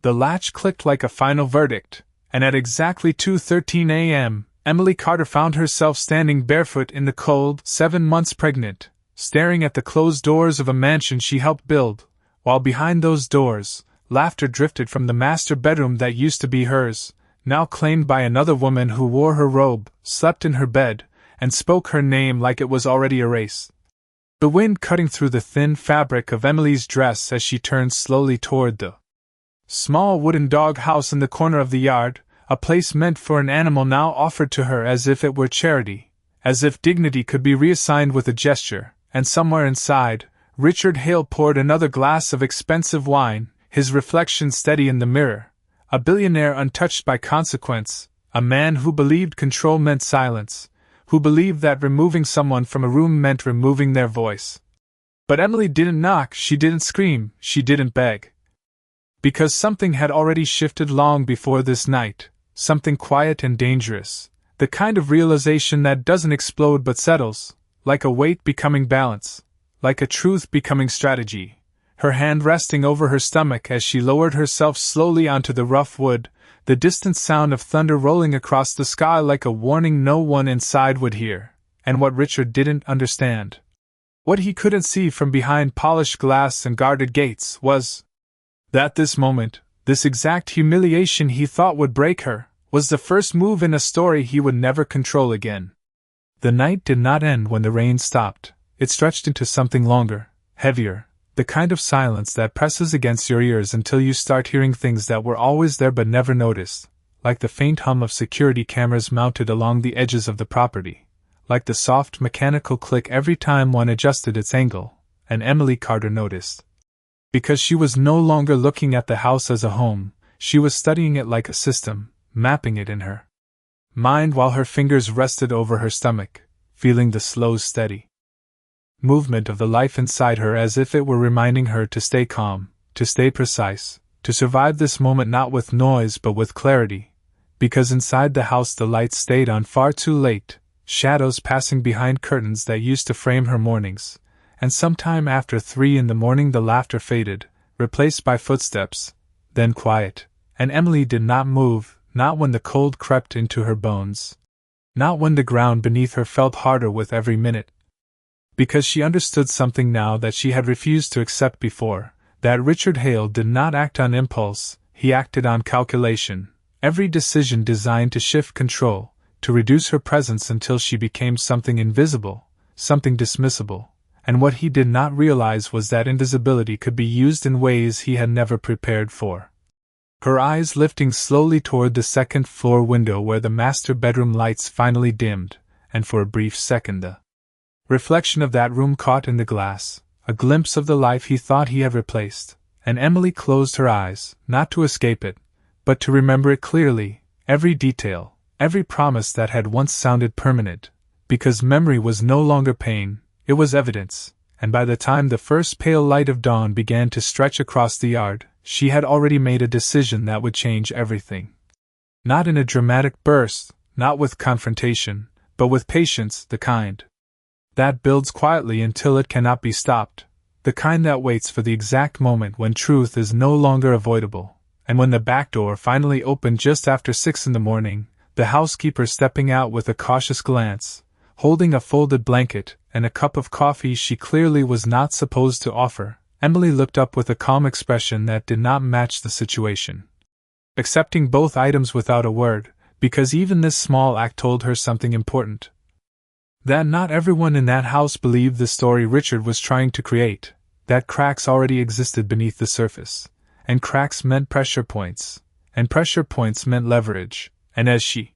The latch clicked like a final verdict, and at exactly 2:13 a.m., Emily Carter found herself standing barefoot in the cold, 7 months pregnant, staring at the closed doors of a mansion she helped build, while behind those doors, laughter drifted from the master bedroom that used to be hers, now claimed by another woman who wore her robe, slept in her bed, and spoke her name like it was already erased. The wind cutting through the thin fabric of Emily's dress as she turned slowly toward the small wooden dog house in the corner of the yard, a place meant for an animal now offered to her as if it were charity, as if dignity could be reassigned with a gesture, and somewhere inside, Richard Hale poured another glass of expensive wine, his reflection steady in the mirror, a billionaire untouched by consequence, a man who believed control meant silence, who believed that removing someone from a room meant removing their voice. But Emily didn't knock, she didn't scream, she didn't beg. Because something had already shifted long before this night, something quiet and dangerous, the kind of realization that doesn't explode but settles, like a weight becoming balance, like a truth becoming strategy, her hand resting over her stomach as she lowered herself slowly onto the rough wood, the distant sound of thunder rolling across the sky like a warning no one inside would hear, and what Richard didn't understand, what he couldn't see from behind polished glass and guarded gates, was that this moment, this exact humiliation he thought would break her, was the first move in a story he would never control again. The night did not end when the rain stopped. It stretched into something longer, heavier, the kind of silence that presses against your ears until you start hearing things that were always there but never noticed, like the faint hum of security cameras mounted along the edges of the property, like the soft mechanical click every time one adjusted its angle, and Emily Carter noticed. Because she was no longer looking at the house as a home, she was studying it like a system, mapping it in her mind while her fingers rested over her stomach, feeling the slow, steady movement of the life inside her as if it were reminding her to stay calm, to stay precise, to survive this moment not with noise but with clarity, because inside the house the lights stayed on far too late, shadows passing behind curtains that used to frame her mornings. And sometime after 3 in the morning the laughter faded, replaced by footsteps, then quiet, and Emily did not move, not when the cold crept into her bones, not when the ground beneath her felt harder with every minute. Because she understood something now that she had refused to accept before, that Richard Hale did not act on impulse, he acted on calculation, every decision designed to shift control, to reduce her presence until she became something invisible, something dismissible. And what he did not realize was that invisibility could be used in ways he had never prepared for. Her eyes lifting slowly toward the second-floor window where the master bedroom lights finally dimmed, and for a brief second the reflection of that room caught in the glass, a glimpse of the life he thought he had replaced, and Emily closed her eyes, not to escape it, but to remember it clearly, every detail, every promise that had once sounded permanent, because memory was no longer pain. It was evidence, and by the time the first pale light of dawn began to stretch across the yard, she had already made a decision that would change everything. Not in a dramatic burst, not with confrontation, but with patience, the kind that builds quietly until it cannot be stopped, the kind that waits for the exact moment when truth is no longer avoidable, and when the back door finally opened just after 6 in the morning, the housekeeper stepping out with a cautious glance, holding a folded blanket and a cup of coffee she clearly was not supposed to offer, Emily looked up with a calm expression that did not match the situation. Accepting both items without a word, because even this small act told her something important. That not everyone in that house believed the story Richard was trying to create, that cracks already existed beneath the surface, and cracks meant pressure points, and pressure points meant leverage, and as she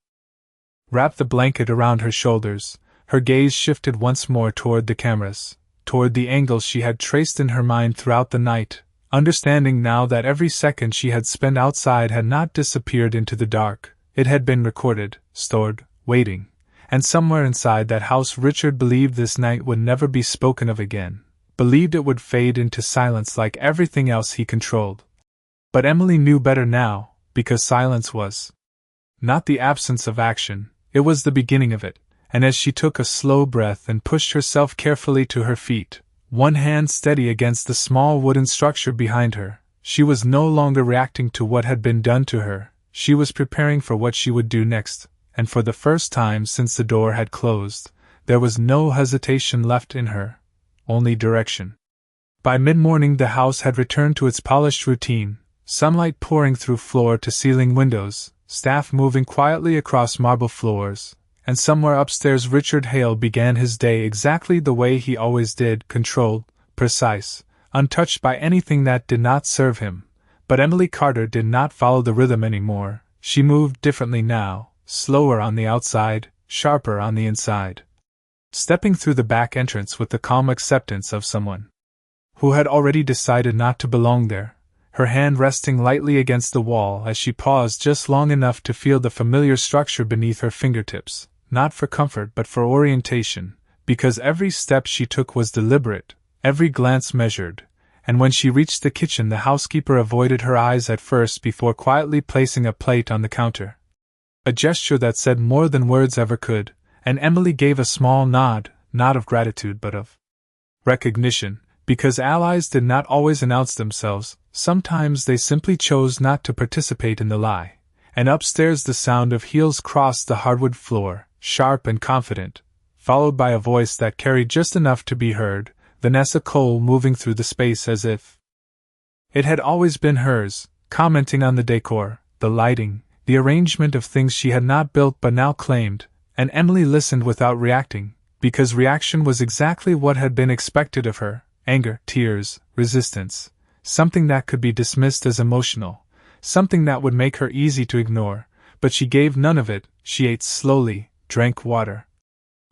wrapped the blanket around her shoulders, her gaze shifted once more toward the cameras, toward the angles she had traced in her mind throughout the night, understanding now that every second she had spent outside had not disappeared into the dark, it had been recorded, stored, waiting, and somewhere inside that house Richard believed this night would never be spoken of again, believed it would fade into silence like everything else he controlled. But Emily knew better now, because silence was not the absence of action, it was the beginning of it. And as she took a slow breath and pushed herself carefully to her feet, one hand steady against the small wooden structure behind her, She was no longer reacting to what had been done to her, she was preparing for what she would do next, and for the first time since the door had closed, there was no hesitation left in her, only direction. By mid-morning the house had returned to its polished routine, sunlight pouring through floor-to-ceiling windows, staff moving quietly across marble floors, and somewhere upstairs Richard Hale began his day exactly the way he always did, controlled, precise, untouched by anything that did not serve him. But Emily Carter did not follow the rhythm anymore. She moved differently now, slower on the outside, sharper on the inside. Stepping through the back entrance with the calm acceptance of someone who had already decided not to belong there, her hand resting lightly against the wall as she paused just long enough to feel the familiar structure beneath her fingertips, not for comfort but for orientation, because every step she took was deliberate, every glance measured, and when she reached the kitchen the housekeeper avoided her eyes at first before quietly placing a plate on the counter. A gesture that said more than words ever could, and Emily gave a small nod, not of gratitude but of recognition, because allies did not always announce themselves, sometimes they simply chose not to participate in the lie. And upstairs the sound of heels crossed the hardwood floor, sharp and confident, followed by a voice that carried just enough to be heard, Vanessa Cole moving through the space as if it had always been hers, commenting on the decor, the lighting, the arrangement of things she had not built but now claimed, and Emily listened without reacting, because reaction was exactly what had been expected of her: anger, tears, resistance, something that could be dismissed as emotional, something that would make her easy to ignore, but she gave none of it. She ate slowly, drank water.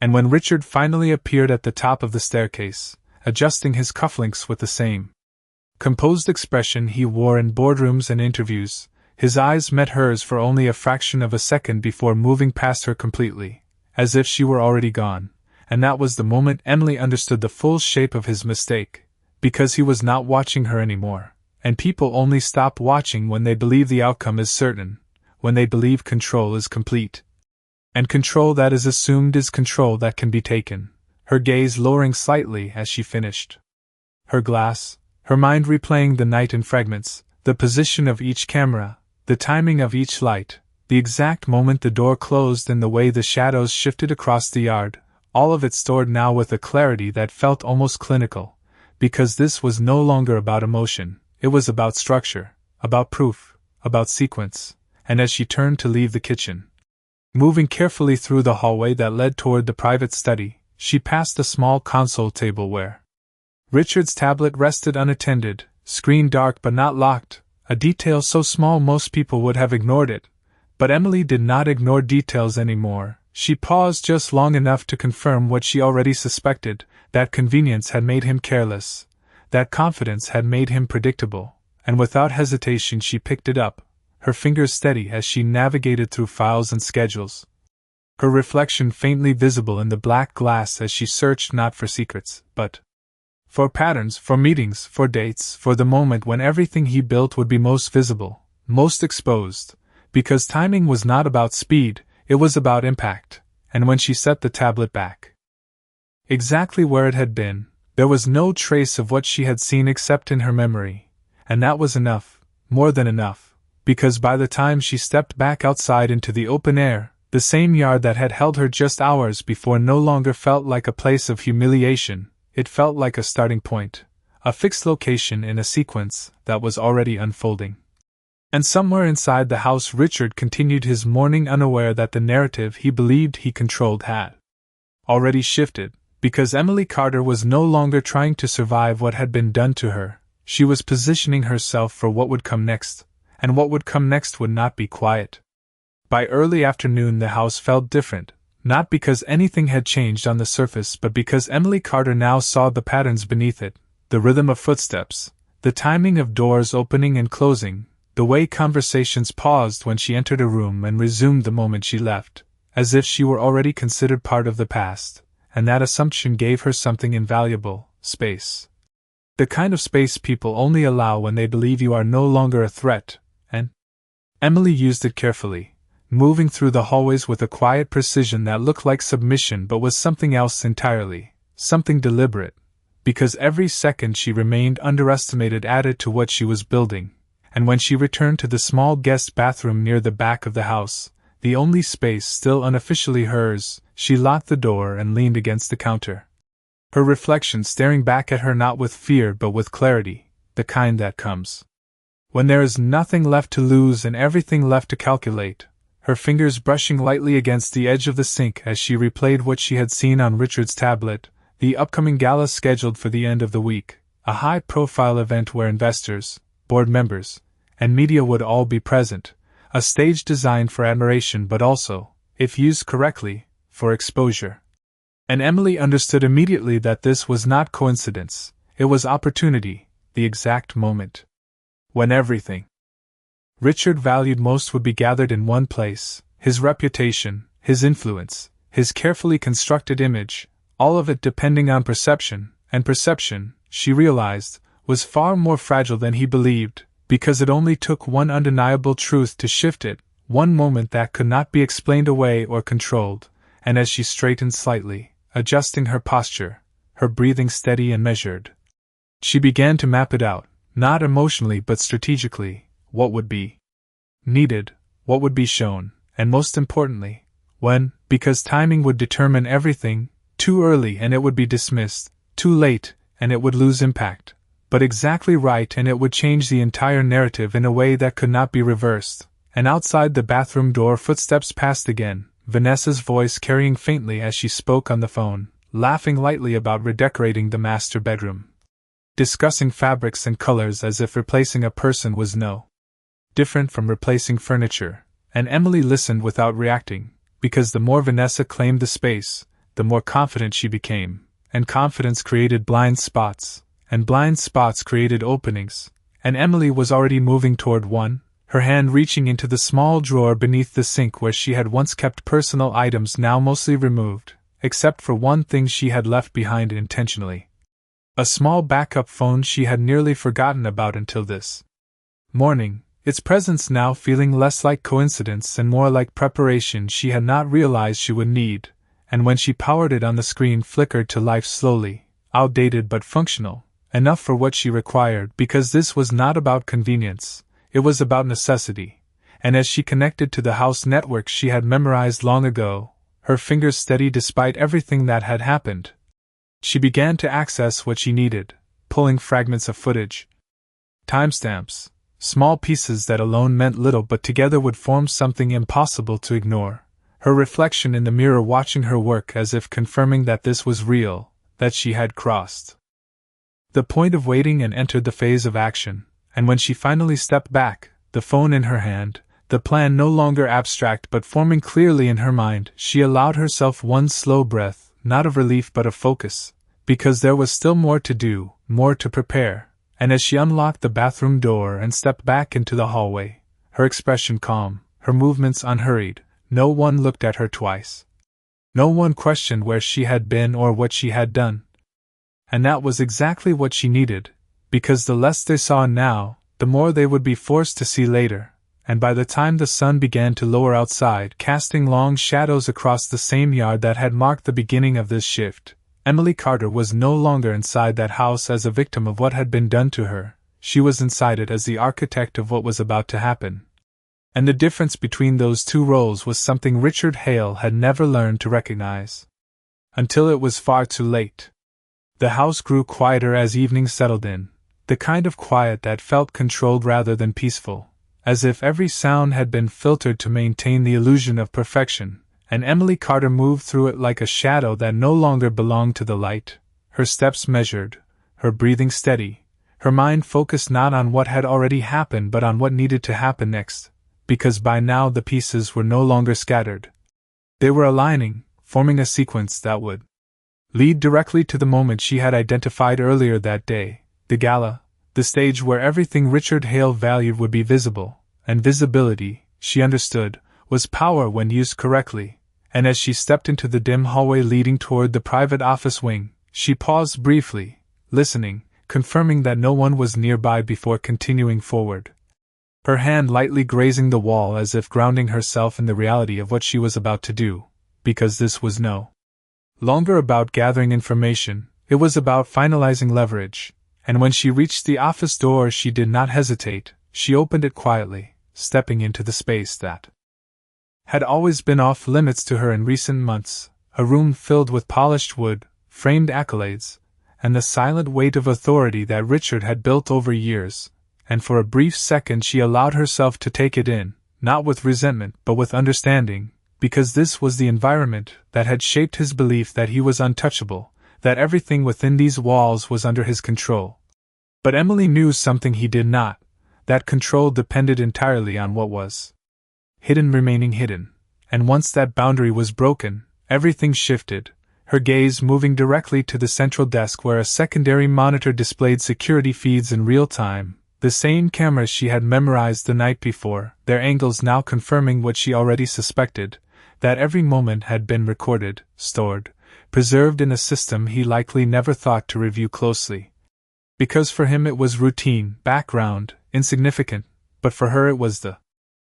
And when Richard finally appeared at the top of the staircase, adjusting his cufflinks with the same composed expression he wore in boardrooms and interviews, his eyes met hers for only a fraction of a second before moving past her completely, as if she were already gone, and that was the moment Emily understood the full shape of his mistake, because he was not watching her anymore, and people only stop watching when they believe the outcome is certain, when they believe control is complete. And control that is assumed is control that can be taken, her gaze lowering slightly as she finished her glass, her mind replaying the night in fragments, the position of each camera, the timing of each light, the exact moment the door closed and the way the shadows shifted across the yard, all of it stored now with a clarity that felt almost clinical, because this was no longer about emotion, it was about structure, about proof, about sequence. And as she turned to leave the kitchen, moving carefully through the hallway that led toward the private study, she passed the small console table where Richard's tablet rested unattended, screen dark but not locked, a detail so small most people would have ignored it. But Emily did not ignore details anymore. She paused just long enough to confirm what she already suspected, that convenience had made him careless, that confidence had made him predictable, and without hesitation she picked it up, her fingers steady as she navigated through files and schedules, her reflection faintly visible in the black glass as she searched not for secrets, but for patterns, for meetings, for dates, for the moment when everything he built would be most visible, most exposed, because timing was not about speed, it was about impact. And when she set the tablet back exactly where it had been, there was no trace of what she had seen except in her memory, and that was enough, more than enough, because by the time she stepped back outside into the open air, the same yard that had held her just hours before no longer felt like a place of humiliation, it felt like a starting point, a fixed location in a sequence that was already unfolding. And somewhere inside the house Richard continued his morning unaware that the narrative he believed he controlled had already shifted, because Emily Carter was no longer trying to survive what had been done to her, she was positioning herself for what would come next, and what would come next would not be quiet. By early afternoon the house felt different, not because anything had changed on the surface but because Emily Carter now saw the patterns beneath it, the rhythm of footsteps, the timing of doors opening and closing, the way conversations paused when she entered a room and resumed the moment she left, as if she were already considered part of the past, and that assumption gave her something invaluable: space. The kind of space people only allow when they believe you are no longer a threat, and Emily used it carefully, moving through the hallways with a quiet precision that looked like submission but was something else entirely, something deliberate, because every second she remained underestimated added to what she was building, and when she returned to the small guest bathroom near the back of the house, the only space still unofficially hers, she locked the door and leaned against the counter. Her reflection staring back at her not with fear but with clarity, the kind that comes when there is nothing left to lose and everything left to calculate, her fingers brushing lightly against the edge of the sink as she replayed what she had seen on Richard's tablet, the upcoming gala scheduled for the end of the week, a high-profile event where investors, board members, and media would all be present, a stage designed for admiration but also, if used correctly, for exposure. And Emily understood immediately that this was not coincidence, it was opportunity, the exact moment when everything Richard valued most would be gathered in one place, his reputation, his influence, his carefully constructed image, all of it depending on perception, and perception, she realized, was far more fragile than he believed, because it only took one undeniable truth to shift it, one moment that could not be explained away or controlled, and as she straightened slightly, adjusting her posture, her breathing steady and measured, she began to map it out, not emotionally but strategically, what would be needed, what would be shown, and most importantly, when, because timing would determine everything, too early and it would be dismissed, too late and it would lose impact, but exactly right and it would change the entire narrative in a way that could not be reversed. And outside the bathroom door footsteps passed again, Vanessa's voice carrying faintly as she spoke on the phone, laughing lightly about redecorating the master bedroom, discussing fabrics and colors as if replacing a person was no different from replacing furniture, and Emily listened without reacting, because the more Vanessa claimed the space, the more confident she became, and confidence created blind spots, and blind spots created openings, and Emily was already moving toward one, her hand reaching into the small drawer beneath the sink where she had once kept personal items now mostly removed, except for one thing she had left behind intentionally. A small backup phone she had nearly forgotten about until this morning, its presence now feeling less like coincidence and more like preparation she had not realized she would need, and when she powered it on the screen flickered to life slowly, outdated but functional, enough for what she required because this was not about convenience, it was about necessity, and as she connected to the house network she had memorized long ago, her fingers steady despite everything that had happened, she began to access what she needed, pulling fragments of footage, timestamps, small pieces that alone meant little but together would form something impossible to ignore, her reflection in the mirror watching her work as if confirming that this was real, that she had crossed the point of waiting and entered the phase of action, and when she finally stepped back, the phone in her hand, the plan no longer abstract but forming clearly in her mind, she allowed herself one slow breath, not of relief but of focus, because there was still more to do, more to prepare, and as she unlocked the bathroom door and stepped back into the hallway, her expression calm, her movements unhurried, no one looked at her twice. No one questioned where she had been or what she had done. And that was exactly what she needed, because the less they saw now, the more they would be forced to see later, and by the time the sun began to lower outside, casting long shadows across the same yard that had marked the beginning of this shift, Emily Carter was no longer inside that house as a victim of what had been done to her, she was inside it as the architect of what was about to happen. And the difference between those two roles was something Richard Hale had never learned to recognize. Until it was far too late. The house grew quieter as evening settled in, the kind of quiet that felt controlled rather than peaceful, as if every sound had been filtered to maintain the illusion of perfection, and Emily Carter moved through it like a shadow that no longer belonged to the light, her steps measured, her breathing steady, her mind focused not on what had already happened but on what needed to happen next, because by now the pieces were no longer scattered. They were aligning, forming a sequence that would lead directly to the moment she had identified earlier that day, the gala, the stage where everything Richard Hale valued would be visible, and visibility, she understood, was power when used correctly, and as she stepped into the dim hallway leading toward the private office wing, she paused briefly, listening, confirming that no one was nearby before continuing forward. Her hand lightly grazing the wall as if grounding herself in the reality of what she was about to do, because this was no longer about gathering information, It was about finalizing leverage, and when she reached the office door she did not hesitate, she opened it quietly, stepping into the space that had always been off limits to her in recent months, a room filled with polished wood, framed accolades, and the silent weight of authority that Richard had built over years, and for a brief second she allowed herself to take it in, not with resentment but with understanding, because this was the environment that had shaped his belief that he was untouchable, that everything within these walls was under his control. But Emily knew something he did not, that control depended entirely on what was hidden remaining hidden, and once that boundary was broken, everything shifted, her gaze moving directly to the central desk where a secondary monitor displayed security feeds in real time, the same cameras she had memorized the night before, their angles now confirming what she already suspected, that every moment had been recorded, stored, preserved in a system he likely never thought to review closely. Because for him it was routine, background, insignificant, but for her it was the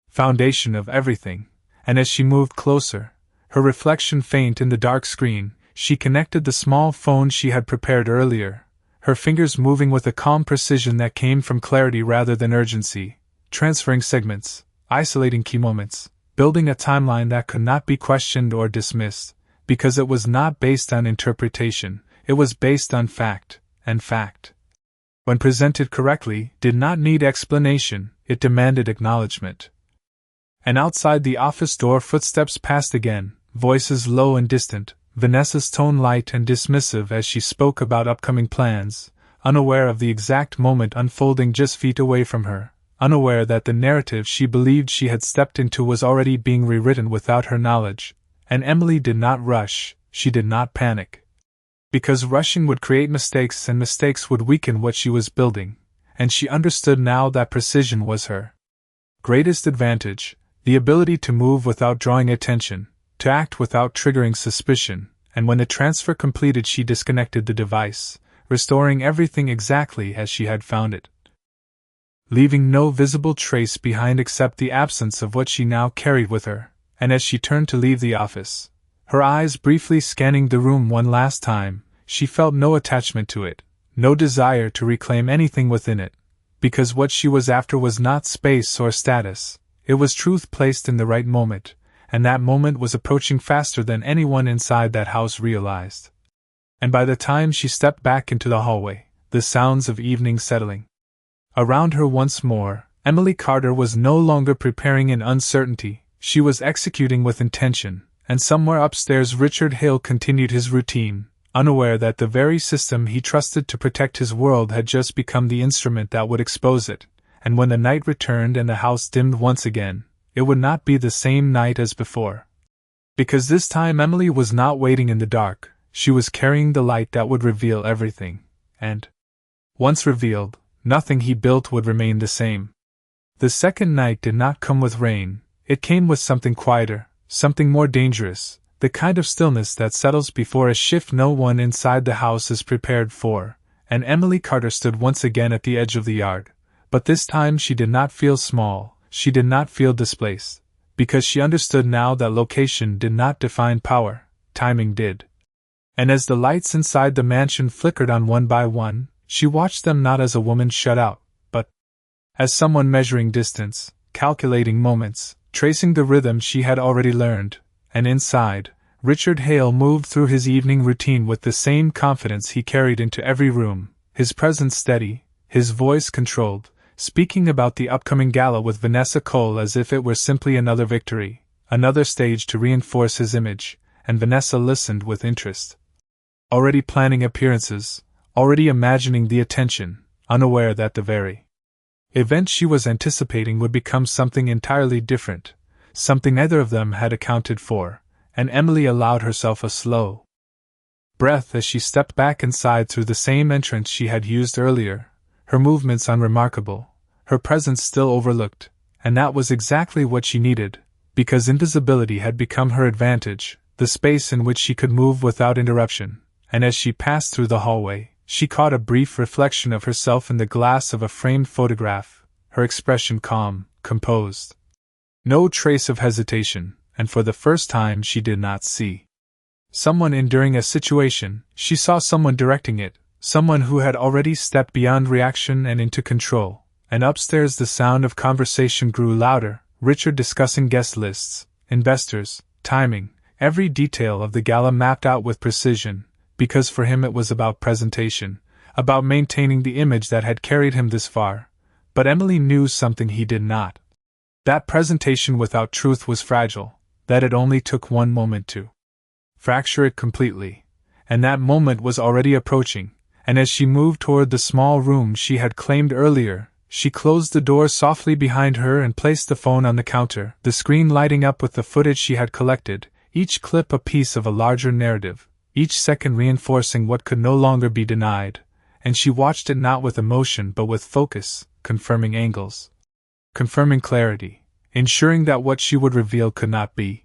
foundation of everything, and as she moved closer, her reflection faint in the dark screen, she connected the small phone she had prepared earlier, her fingers moving with a calm precision that came from clarity rather than urgency, transferring segments, isolating key moments, building a timeline that could not be questioned or dismissed, because it was not based on interpretation, it was based on fact, and fact, when presented correctly, did not need explanation, it demanded acknowledgement. And outside the office door footsteps passed again, voices low and distant, Vanessa's tone light and dismissive as she spoke about upcoming plans, unaware of the exact moment unfolding just feet away from her, unaware that the narrative she believed she had stepped into was already being rewritten without her knowledge. And Emily did not rush, she did not panic. Because rushing would create mistakes and mistakes would weaken what she was building, and she understood now that precision was her greatest advantage, the ability to move without drawing attention, to act without triggering suspicion, and when the transfer completed she disconnected the device, restoring everything exactly as she had found it, leaving no visible trace behind except the absence of what she now carried with her. And as she turned to leave the office, her eyes briefly scanning the room one last time, she felt no attachment to it, no desire to reclaim anything within it, because what she was after was not space or status, it was truth placed in the right moment, and that moment was approaching faster than anyone inside that house realized. And by the time she stepped back into the hallway, the sounds of evening settling around her once more, Emily Carter was no longer preparing in uncertainty. She was executing with intention, and somewhere upstairs Richard Hale continued his routine, unaware that the very system he trusted to protect his world had just become the instrument that would expose it, and when the night returned and the house dimmed once again, it would not be the same night as before. Because this time Emily was not waiting in the dark, she was carrying the light that would reveal everything, and, once revealed, nothing he built would remain the same. The second night did not come with rain. It came with something quieter, something more dangerous, the kind of stillness that settles before a shift no one inside the house is prepared for, and Emily Carter stood once again at the edge of the yard, but this time she did not feel small, she did not feel displaced, because she understood now that location did not define power, timing did. And as the lights inside the mansion flickered on one by one, she watched them not as a woman shut out, but as someone measuring distance, calculating moments, tracing the rhythm she had already learned, and inside, Richard Hale moved through his evening routine with the same confidence he carried into every room, his presence steady, his voice controlled, speaking about the upcoming gala with Vanessa Cole as if it were simply another victory, another stage to reinforce his image, and Vanessa listened with interest. Already planning appearances, already imagining the attention, unaware that the very event she was anticipating would become something entirely different, something neither of them had accounted for, and Emily allowed herself a slow breath as she stepped back inside through the same entrance she had used earlier, her movements unremarkable, her presence still overlooked, and that was exactly what she needed, because invisibility had become her advantage, the space in which she could move without interruption, and as she passed through the hallway, she caught a brief reflection of herself in the glass of a framed photograph, her expression calm, composed. No trace of hesitation, and for the first time she did not see someone enduring a situation, she saw someone directing it, someone who had already stepped beyond reaction and into control. And upstairs the sound of conversation grew louder, Richard discussing guest lists, investors, timing, every detail of the gala mapped out with precision, because for him it was about presentation, about maintaining the image that had carried him this far. But Emily knew something he did not. That presentation without truth was fragile, that it only took one moment to fracture it completely. And that moment was already approaching, and as she moved toward the small room she had claimed earlier, she closed the door softly behind her and placed the phone on the counter, the screen lighting up with the footage she had collected, each clip a piece of a larger narrative, each second reinforcing what could no longer be denied, and she watched it not with emotion but with focus, confirming angles, confirming clarity, ensuring that what she would reveal could not be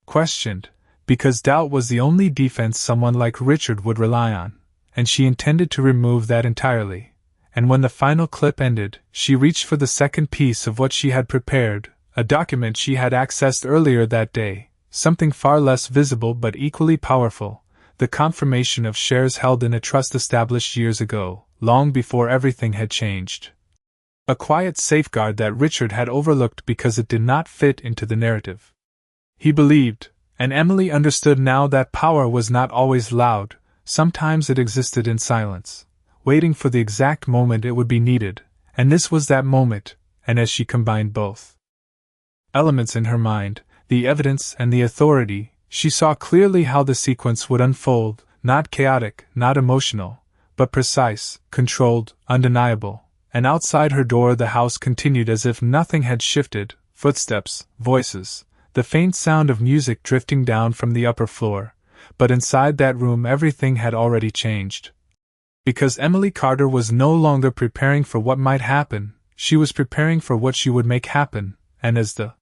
questioned, because doubt was the only defense someone like Richard would rely on, and she intended to remove that entirely. And when the final clip ended, she reached for the second piece of what she had prepared, a document she had accessed earlier that day, something far less visible but equally powerful, the confirmation of shares held in a trust established years ago, long before everything had changed. A quiet safeguard that Richard had overlooked because it did not fit into the narrative. He believed, and Emily understood now, that power was not always loud, sometimes it existed in silence, waiting for the exact moment it would be needed, and this was that moment. And as she combined both elements in her mind, the evidence and the authority, she saw clearly how the sequence would unfold, not chaotic, not emotional, but precise, controlled, undeniable. And outside her door the house continued as if nothing had shifted, footsteps, voices, the faint sound of music drifting down from the upper floor, but inside that room everything had already changed. Because Emily Carter was no longer preparing for what might happen, she was preparing for what she would make happen, and as the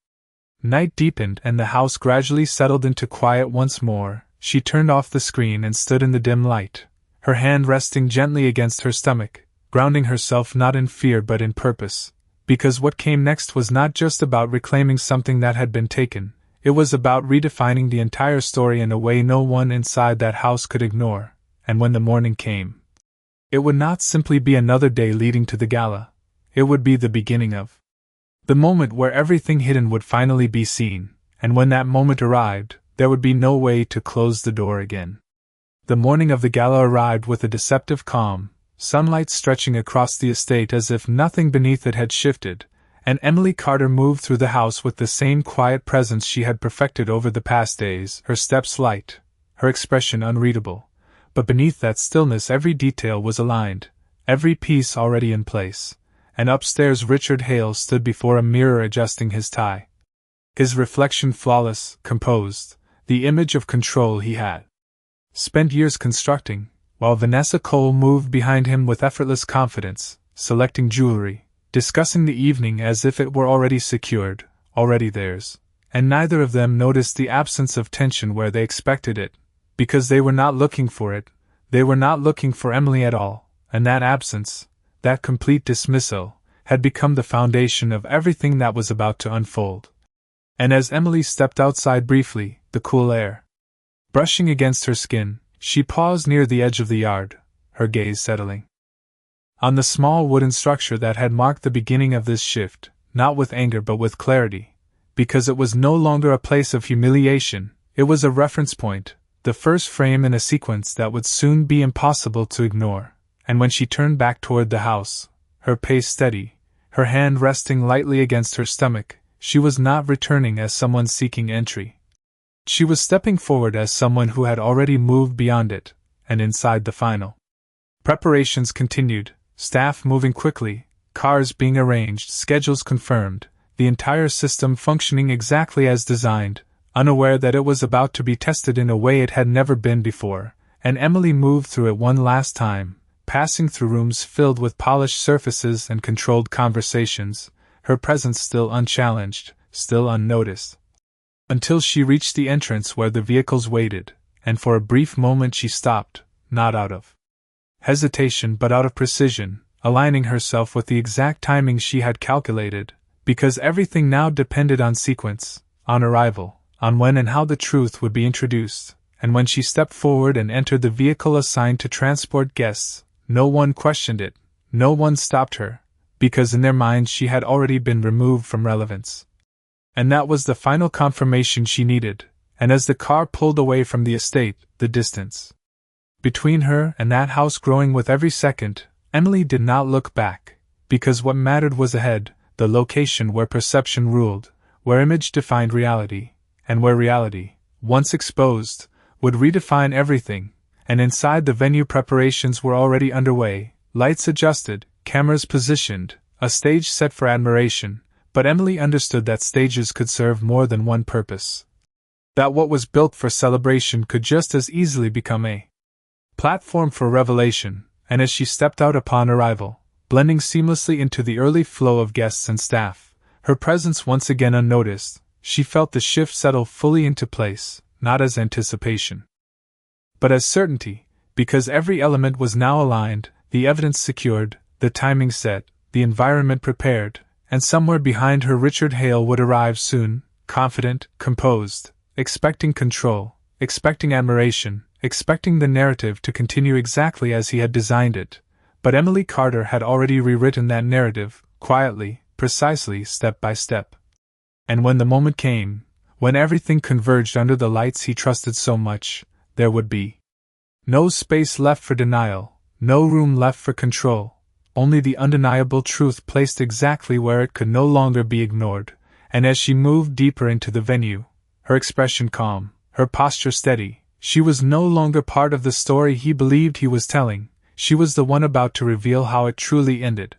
night deepened and the house gradually settled into quiet once more, she turned off the screen and stood in the dim light, her hand resting gently against her stomach, grounding herself not in fear but in purpose, because what came next was not just about reclaiming something that had been taken, it was about redefining the entire story in a way no one inside that house could ignore. And when the morning came, it would not simply be another day leading to the gala, it would be the beginning of the moment where everything hidden would finally be seen, and when that moment arrived, there would be no way to close the door again. The morning of the gala arrived with a deceptive calm, sunlight stretching across the estate as if nothing beneath it had shifted, and Emily Carter moved through the house with the same quiet presence she had perfected over the past days, her steps light, her expression unreadable. But beneath that stillness every detail was aligned, every piece already in place, and upstairs Richard Hale stood before a mirror adjusting his tie. His reflection flawless, composed, the image of control he had spent years constructing, while Vanessa Cole moved behind him with effortless confidence, selecting jewelry, discussing the evening as if it were already secured, already theirs, and neither of them noticed the absence of tension where they expected it. Because they were not looking for it, they were not looking for Emily at all, and that absence, that complete dismissal, had become the foundation of everything that was about to unfold. And as Emily stepped outside briefly, the cool air brushing against her skin, she paused near the edge of the yard, her gaze settling on the small wooden structure that had marked the beginning of this shift, not with anger but with clarity, because it was no longer a place of humiliation, it was a reference point, the first frame in a sequence that would soon be impossible to ignore. And when she turned back toward the house, her pace steady, her hand resting lightly against her stomach, she was not returning as someone seeking entry. She was stepping forward as someone who had already moved beyond it, and inside the final preparations continued, staff moving quickly, cars being arranged, schedules confirmed, the entire system functioning exactly as designed, unaware that it was about to be tested in a way it had never been before, and Emily moved through it one last time, passing through rooms filled with polished surfaces and controlled conversations, her presence still unchallenged, still unnoticed, until she reached the entrance where the vehicles waited, and for a brief moment she stopped, not out of hesitation but out of precision, aligning herself with the exact timing she had calculated, because everything now depended on sequence, on arrival, on when and how the truth would be introduced, and when she stepped forward and entered the vehicle assigned to transport guests, no one questioned it, no one stopped her, because in their minds she had already been removed from relevance. And that was the final confirmation she needed, and as the car pulled away from the estate, the distance between her and that house growing with every second, Emily did not look back, because what mattered was ahead, the location where perception ruled, where image defined reality, and where reality, once exposed, would redefine everything. And inside the venue preparations were already underway, lights adjusted, cameras positioned, a stage set for admiration, but Emily understood that stages could serve more than one purpose. That what was built for celebration could just as easily become a platform for revelation, and as she stepped out upon arrival, blending seamlessly into the early flow of guests and staff, her presence once again unnoticed, she felt the shift settle fully into place, not as anticipation, but as certainty, because every element was now aligned, the evidence secured, the timing set, the environment prepared, and somewhere behind her Richard Hale would arrive soon, confident, composed, expecting control, expecting admiration, expecting the narrative to continue exactly as he had designed it. But Emily Carter had already rewritten that narrative, quietly, precisely, step by step. And when the moment came, when everything converged under the lights he trusted so much, there would be no space left for denial, no room left for control, only the undeniable truth placed exactly where it could no longer be ignored. And as she moved deeper into the venue, her expression calm, her posture steady, she was no longer part of the story he believed he was telling, she was the one about to reveal how it truly ended.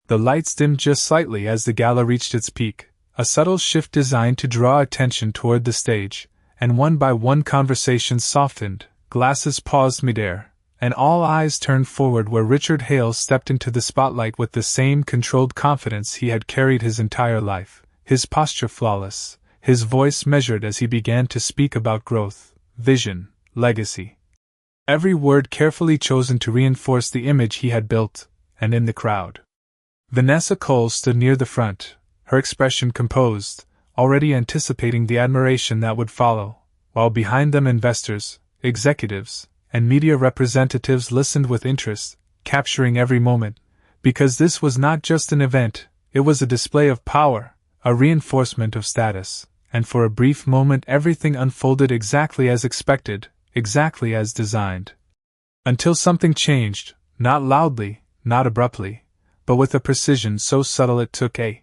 The lights dimmed just slightly as the gala reached its peak, a subtle shift designed to draw attention toward the stage, and one by one conversations softened, glasses paused midair, and all eyes turned forward where Richard Hale stepped into the spotlight with the same controlled confidence he had carried his entire life, his posture flawless, his voice measured as he began to speak about growth, vision, legacy. Every word carefully chosen to reinforce the image he had built. And in the crowd, Vanessa Cole stood near the front, her expression composed, already anticipating the admiration that would follow, while behind them investors, executives, and media representatives listened with interest, capturing every moment, because this was not just an event, it was a display of power, a reinforcement of status, and for a brief moment everything unfolded exactly as expected, exactly as designed. Until something changed, not loudly, not abruptly, but with a precision so subtle it took a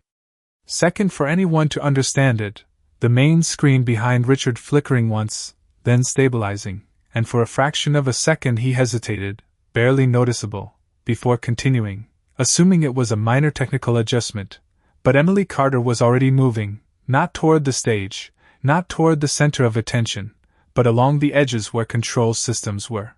second for anyone to understand it, the main screen behind Richard flickering once, then stabilizing, and for a fraction of a second he hesitated, barely noticeable, before continuing, assuming it was a minor technical adjustment. But Emily Carter was already moving, not toward the stage, not toward the center of attention, but along the edges where control systems were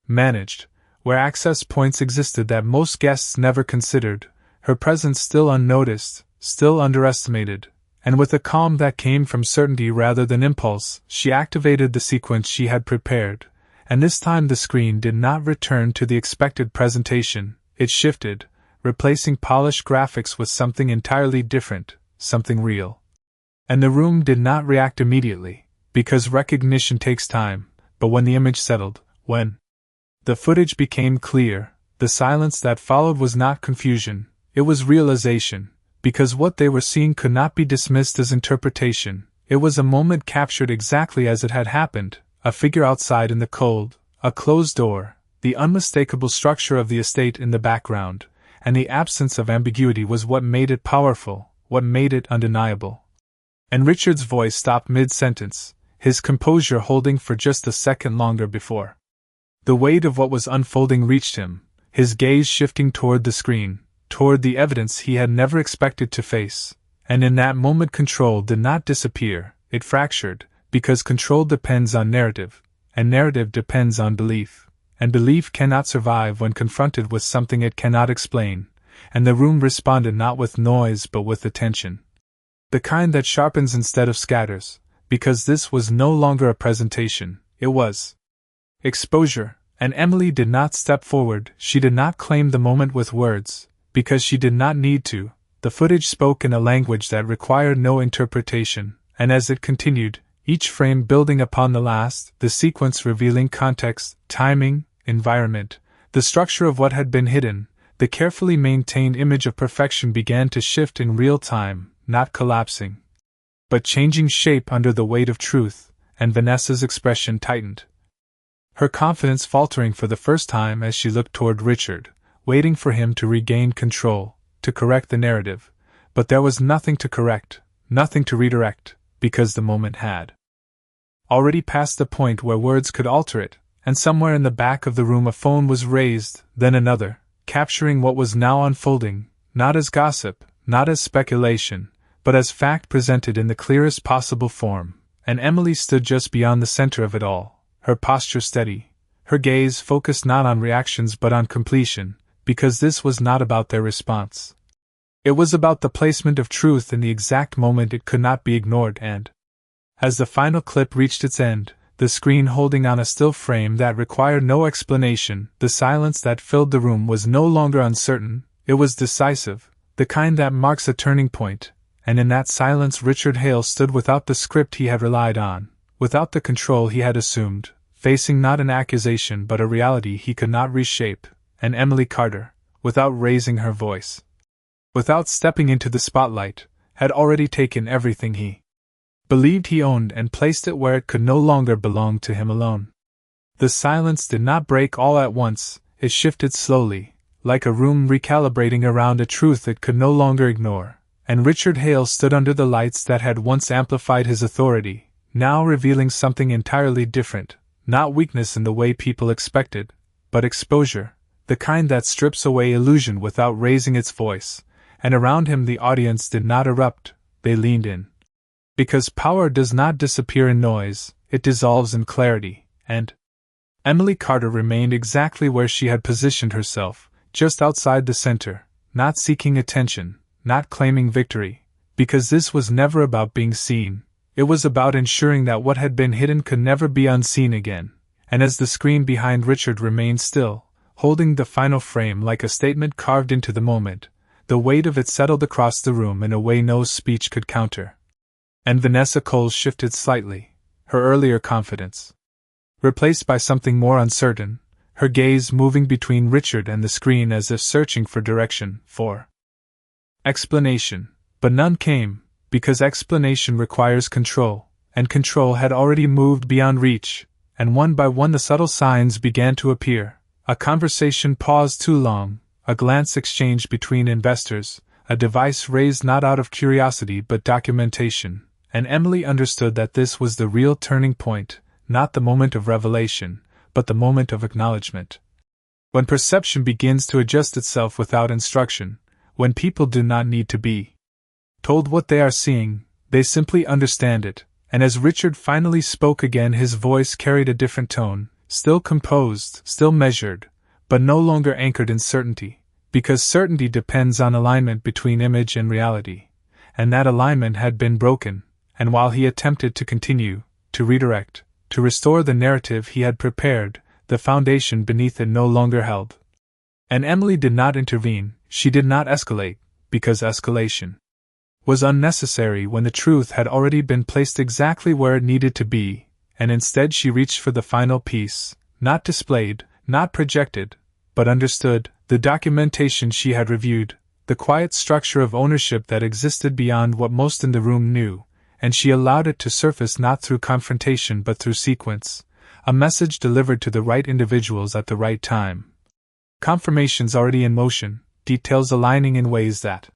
managed, where access points existed that most guests never considered, her presence still unnoticed, still underestimated, and with a calm that came from certainty rather than impulse, she activated the sequence she had prepared, and this time the screen did not return to the expected presentation, it shifted, replacing polished graphics with something entirely different, something real. And the room did not react immediately, because recognition takes time, but when the image settled, when the footage became clear, the silence that followed was not confusion, it was realization, because what they were seeing could not be dismissed as interpretation. It was a moment captured exactly as it had happened, a figure outside in the cold, a closed door, the unmistakable structure of the estate in the background, and the absence of ambiguity was what made it powerful, what made it undeniable. And Richard's voice stopped mid-sentence, his composure holding for just a second longer before the weight of what was unfolding reached him, his gaze shifting toward the screen, toward the evidence he had never expected to face. And in that moment control did not disappear, it fractured, because control depends on narrative, and narrative depends on belief, and belief cannot survive when confronted with something it cannot explain, and the room responded not with noise but with attention. The kind that sharpens instead of scatters, because this was no longer a presentation, it was exposure, and Emily did not step forward, she did not claim the moment with words, because she did not need to. The footage spoke in a language that required no interpretation, and as it continued, each frame building upon the last, the sequence revealing context, timing, environment, the structure of what had been hidden. The carefully maintained image of perfection began to shift in real time, not collapsing, but changing shape under the weight of truth, and Vanessa's expression tightened, her confidence faltering for the first time as she looked toward Richard, waiting for him to regain control, to correct the narrative. But there was nothing to correct, nothing to redirect, because the moment had already passed the point where words could alter it, and somewhere in the back of the room a phone was raised, then another, capturing what was now unfolding, not as gossip, not as speculation, but as fact presented in the clearest possible form. And Emily stood just beyond the center of it all, her posture steady, her gaze focused not on reactions but on completion, because this was not about their response. It was about the placement of truth in the exact moment it could not be ignored. And as the final clip reached its end, the screen holding on a still frame that required no explanation, the silence that filled the room was no longer uncertain, it was decisive, the kind that marks a turning point. And in that silence Richard Hale stood without the script he had relied on, without the control he had assumed, facing not an accusation but a reality he could not reshape, and Emily Carter, without raising her voice, without stepping into the spotlight, had already taken everything he believed he owned and placed it where it could no longer belong to him alone. The silence did not break all at once, it shifted slowly, like a room recalibrating around a truth it could no longer ignore. And Richard Hale stood under the lights that had once amplified his authority, now revealing something entirely different, not weakness in the way people expected, but exposure, the kind that strips away illusion without raising its voice. And around him the audience did not erupt, they leaned in. Because power does not disappear in noise, it dissolves in clarity, and Emily Carter remained exactly where she had positioned herself, just outside the center, not seeking attention, not claiming victory, because this was never about being seen, it was about ensuring that what had been hidden could never be unseen again. And as the screen behind Richard remained still, holding the final frame like a statement carved into the moment, the weight of it settled across the room in a way no speech could counter. And Vanessa Coles shifted slightly, her earlier confidence replaced by something more uncertain, her gaze moving between Richard and the screen as if searching for direction, for explanation, but none came, because explanation requires control, and control had already moved beyond reach, and one by one the subtle signs began to appear. A conversation paused too long, a glance exchanged between investors, a device raised not out of curiosity but documentation, and Emily understood that this was the real turning point, not the moment of revelation, but the moment of acknowledgement. When perception begins to adjust itself without instruction, when people do not need to be told what they are seeing, they simply understand it, and as Richard finally spoke again his voice carried a different tone, still composed, still measured, but no longer anchored in certainty, because certainty depends on alignment between image and reality, and that alignment had been broken, and while he attempted to continue, to redirect, to restore the narrative he had prepared, the foundation beneath it no longer held. And Emily did not intervene, she did not escalate, because escalation was unnecessary when the truth had already been placed exactly where it needed to be, and instead she reached for the final piece, not displayed, not projected, but understood, the documentation she had reviewed, the quiet structure of ownership that existed beyond what most in the room knew, and she allowed it to surface not through confrontation but through sequence, a message delivered to the right individuals at the right time. Confirmations already in motion, details aligning in ways that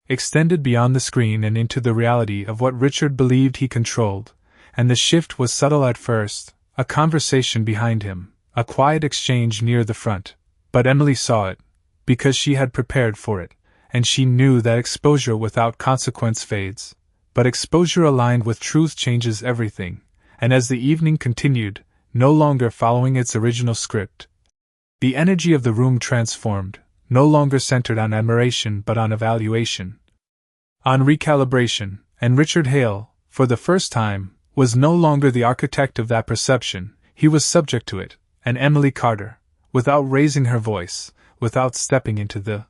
extended beyond the screen and into the reality of what Richard believed he controlled, and the shift was subtle at first, a conversation behind him, a quiet exchange near the front, but Emily saw it, because she had prepared for it, and she knew that exposure without consequence fades, but exposure aligned with truth changes everything, and as the evening continued, no longer following its original script, the energy of the room transformed, no longer centered on admiration but on evaluation, on recalibration, and Richard Hale, for the first time, was no longer the architect of that perception, he was subject to it, and Emily Carter, without raising her voice, without stepping into the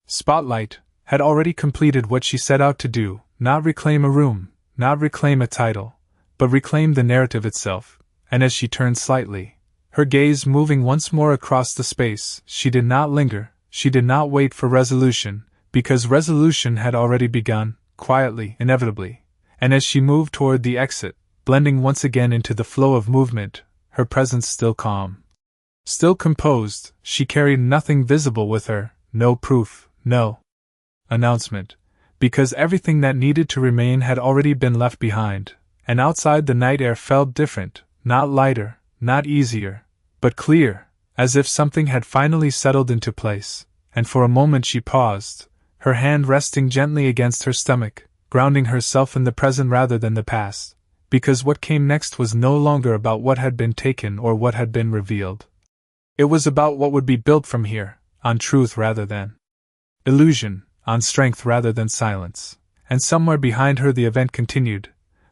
spotlight, had already completed what she set out to do, not reclaim a room, not reclaim a title, but reclaimed the narrative itself, and as she turned slightly, her gaze moving once more across the space, she did not linger, she did not wait for resolution, because resolution had already begun, quietly, inevitably, and as she moved toward the exit, blending once again into the flow of movement, her presence still calm, still composed, she carried nothing visible with her, no proof, no announcement, because everything that needed to remain had already been left behind, and outside the night air felt different, not lighter, not easier, but clear, as if something had finally settled into place, and for a moment she paused, her hand resting gently against her stomach, grounding herself in the present rather than the past, because what came next was no longer about what had been taken or what had been revealed. It was about what would be built from here, on truth rather than illusion, on strength rather than silence, and somewhere behind her the event continued,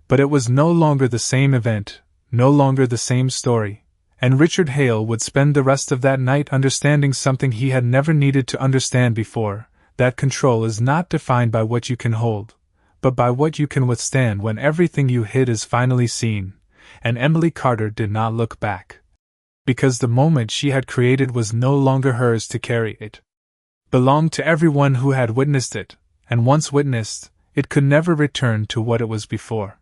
but it was no longer the same event, no longer the same story, and Richard Hale would spend the rest of that night understanding something he had never needed to understand before, that control is not defined by what you can hold, but by what you can withstand when everything you hid is finally seen, and Emily Carter did not look back. Because the moment she had created was no longer hers to carry, it belonged to everyone who had witnessed it, and once witnessed, it could never return to what it was before.